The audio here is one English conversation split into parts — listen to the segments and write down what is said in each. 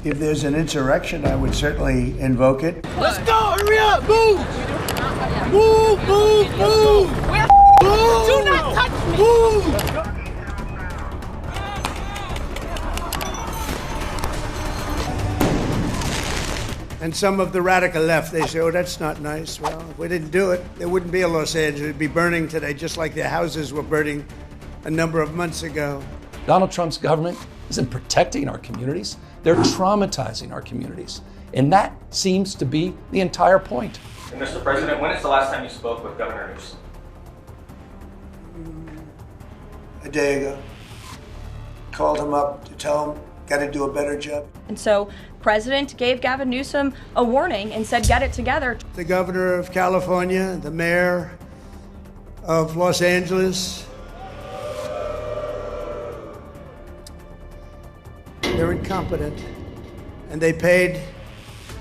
If there's an insurrection, I would certainly invoke it. Let's go! Hurry up! Move! Move! Move! Move! Move! Do not touch me! Move! And some of the radical left, they say, oh, that's not nice. Well, if we didn't do it, there wouldn't be a Los Angeles. It'd be burning today, just like their houses were burning a number of months ago. Donald Trump's government isn't protecting our communities. They're traumatizing our communities. And that seems to be the entire point. And Mr. President, when is the last time you spoke with Governor Newsom? A day ago. Called him up to tell him, got to do a better job. And so President gave Gavin Newsom a warning and said, get it together. The governor of California, the mayor of Los Angeles, they're incompetent. And they paid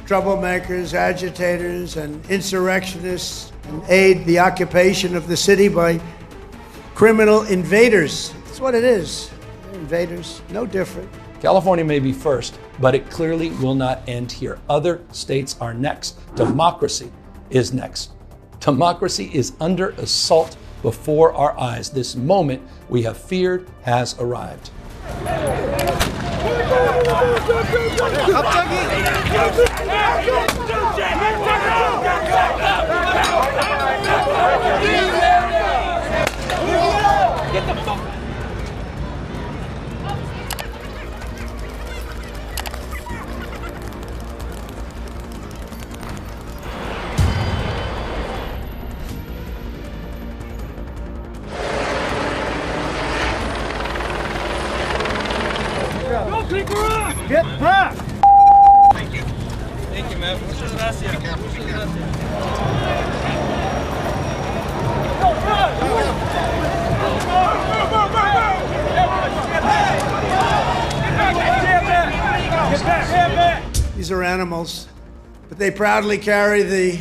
troublemakers, agitators, and insurrectionists and aid the occupation of the city by criminal invaders. That's what it is. They're invaders, no different. California may be first, but it clearly will not end here. Other states are next. Democracy is next. Democracy is under assault before our eyes. This moment we have feared has arrived. Get the fuck. Get back! Thank you. Thank you, man. Muchas gracias. Muchas gracias. These are animals, but they proudly carry the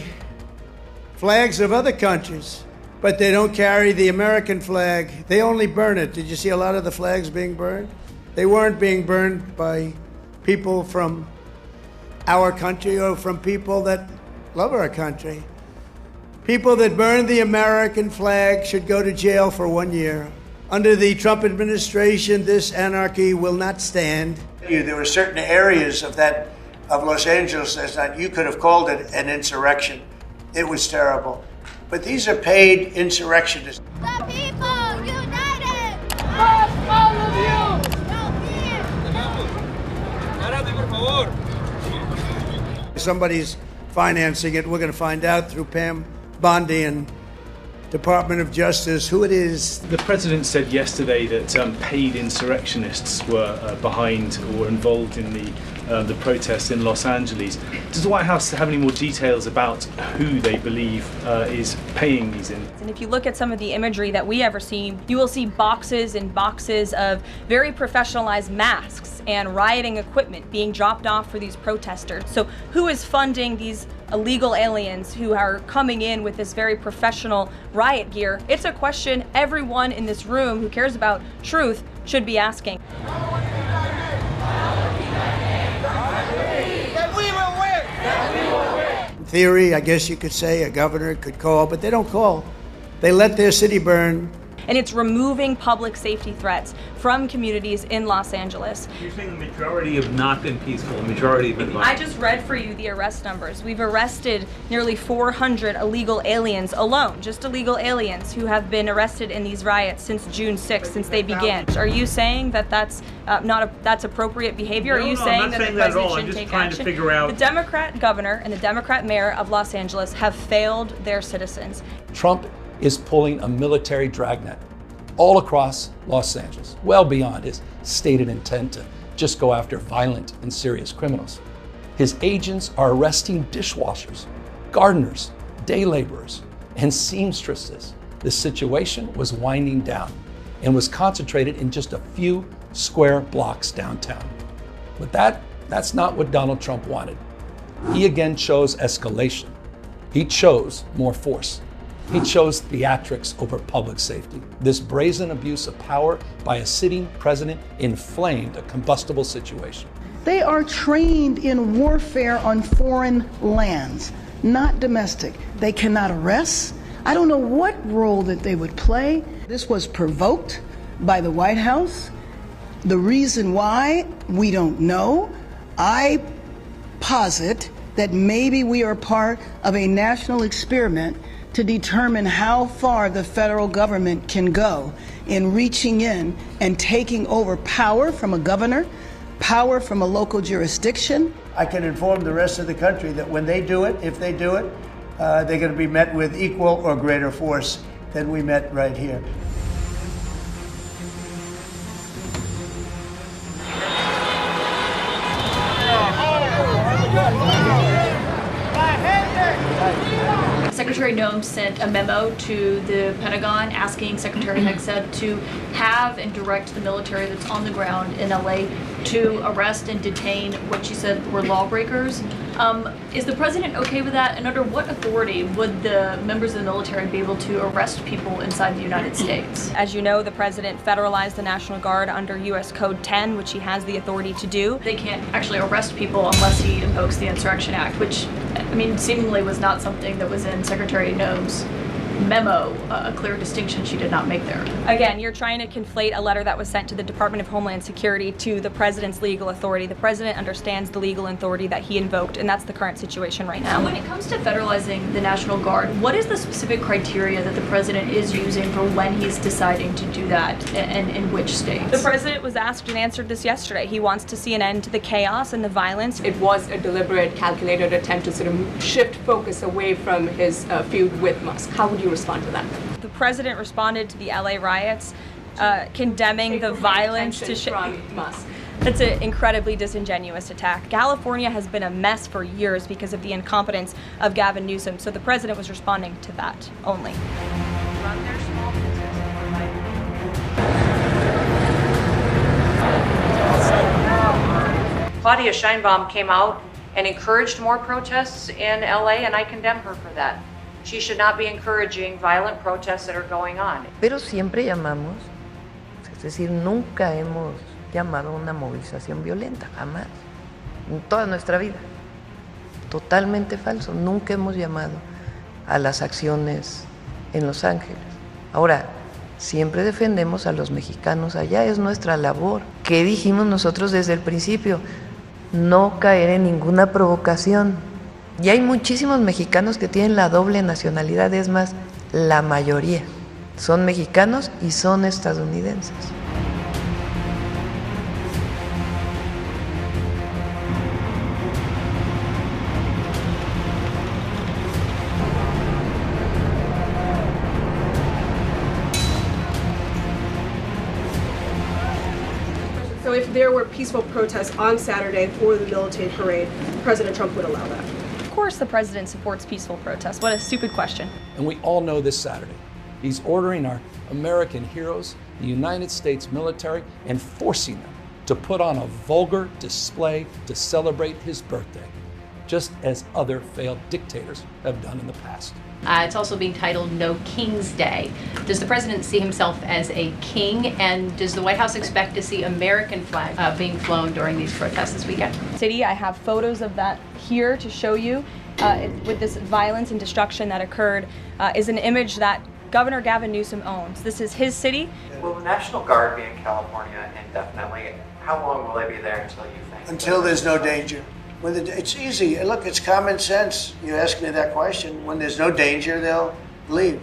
flags of other countries, but they don't carry the American flag. They only burn it. Did you see a lot of the flags being burned? They weren't being burned by people from our country or from people that love our country. People that burn the American flag should go to jail for 1 year. Under the Trump administration, this anarchy will not stand. There were certain areas of Los Angeles that you could have called it an insurrection. It was terrible. But these are paid insurrectionists. The people united! Fuck all of you! Somebody's financing it. We're going to find out through Pam Bondi and Department of Justice who it is. The president said yesterday that paid insurrectionists were behind or involved in the protests in Los Angeles. Does the White House have any more details about who they believe is paying these in? And if you look at some of the imagery that we ever seen, you will see boxes and boxes of very professionalized masks and rioting equipment being dropped off for these protesters. So who is funding these illegal aliens who are coming in with this very professional riot gear? It's a question everyone in this room who cares about truth should be asking. In theory, I guess you could say a governor could call, but they don't call. They let their city burn. And it's removing public safety threats from communities in Los Angeles. You're saying the majority have not been peaceful, the majority have been violent. I just read for you the arrest numbers. We've arrested nearly 400 illegal aliens alone, just illegal aliens who have been arrested in these riots since June 6th, since they began. Are you saying that that's that's appropriate behavior? No, Are you no, saying I'm not that saying the that at president all. I'm shouldn't just take trying action? to figure out. The Democrat governor and the Democrat mayor of Los Angeles have failed their citizens. Trump is pulling a military dragnet all across Los Angeles, well beyond his stated intent to just go after violent and serious criminals. His agents are arresting dishwashers, gardeners, day laborers, and seamstresses. The situation was winding down and was concentrated in just a few square blocks downtown. But that's not what Donald Trump wanted. He again chose escalation. He chose more force. He chose theatrics over public safety. This brazen abuse of power by a sitting president inflamed a combustible situation. They are trained in warfare on foreign lands, not domestic. They cannot arrest. I don't know what role that they would play. This was provoked by the White House. The reason why, we don't know. I posit that maybe we are part of a national experiment to determine how far the federal government can go in reaching in and taking over power from a governor, power from a local jurisdiction. I can inform the rest of the country that when they do it, if they do it, they're going to be met with equal or greater force than we met right here. Secretary Noem sent a memo to the Pentagon asking Secretary Hegseth to have and direct the military that's on the ground in LA to arrest and detain what she said were lawbreakers. Is the president okay with that? And under what authority would the members of the military be able to arrest people inside the United States? As you know, the president federalized the National Guard under U.S. Code 10, which he has the authority to do. They can't actually arrest people unless he invokes the Insurrection Act, which, I mean, seemingly was not something that was in Secretary Noem's memo, a clear distinction she did not make there. Again, you're trying to conflate a letter that was sent to the Department of Homeland Security to the president's legal authority. The president understands the legal authority that he invoked, and that's the current situation right now. So when it comes to federalizing the National Guard, what is the specific criteria that the president is using for when he's deciding to do that, and in which states? The president was asked and answered this yesterday. He wants to see an end to the chaos and the violence. It was a deliberate, calculated attempt to sort of shift focus away from his feud with Musk. How would you respond to that? The president responded to the LA riots, condemning the violence from Musk. That's an incredibly disingenuous attack. California has been a mess for years because of the incompetence of Gavin Newsom, so the president was responding to that only. Claudia Sheinbaum came out and encouraged more protests in LA, and I condemn her for that. She should not be encouraging violent protests that are going on. Pero siempre llamamos, es decir, nunca hemos llamado a una movilización violenta, jamás, en toda nuestra vida. Totalmente falso, nunca hemos llamado a las acciones en Los Ángeles. Ahora, siempre defendemos a los mexicanos allá, es nuestra labor. ¿Qué dijimos nosotros desde el principio? No caer en ninguna provocación. Y hay muchísimos mexicanos que tienen la doble nacionalidad, es más, la mayoría son mexicanos y son estadounidenses. So if there were peaceful protests on Saturday for the military parade, President Trump would allow that? Of course the president supports peaceful protests. What a stupid question. And we all know this Saturday, he's ordering our American heroes, the United States military, and forcing them to put on a vulgar display to celebrate his birthday, just as other failed dictators have done in the past. It's also being titled No King's Day. Does the president see himself as a king, and does the White House expect to see American flags being flown during these protests this weekend? City, I have photos of that here to show you. With this violence and destruction that occurred, is an image that Governor Gavin Newsom owns. This is his city. Will the National Guard be in California indefinitely? How long will they be there until you think? Until there's no danger. It's easy. Look, it's common sense. You ask me that question. When there's no danger, they'll leave.